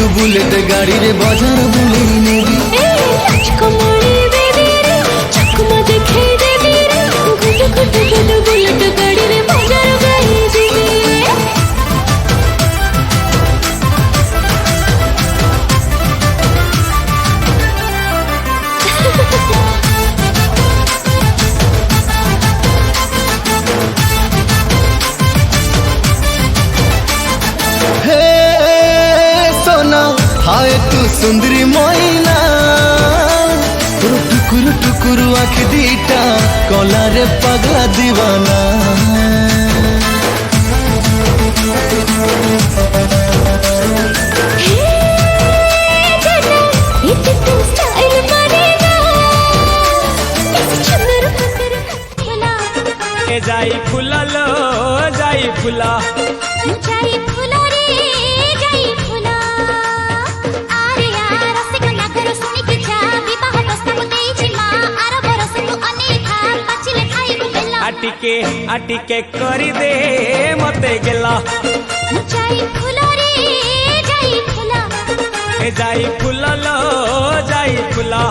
दिलु bullet गाड़ी रे बाजार बुलेई नेबी राजकुमारी बेबी रे चकमा देखे देबी रे गुड गुड दिलु बुलेट गाड़ी रे बाजार गई जीबी हाय तू सुंदरी मोइना टुकुर टुकुर आँख दीटा कला रे पगला दीवाना जाई फुला लो जाई फुला जाई फुला रे जाई फुला आरे यार रसिकला घर सुनी के जा विवाह प्रस्ताव देइछि मा आर बरस तू अनेखा पछिले खाइबु बेला आटिके करी दे मते गेला जाई फुला रे जाई फुला जाई फुला लो जाई फुला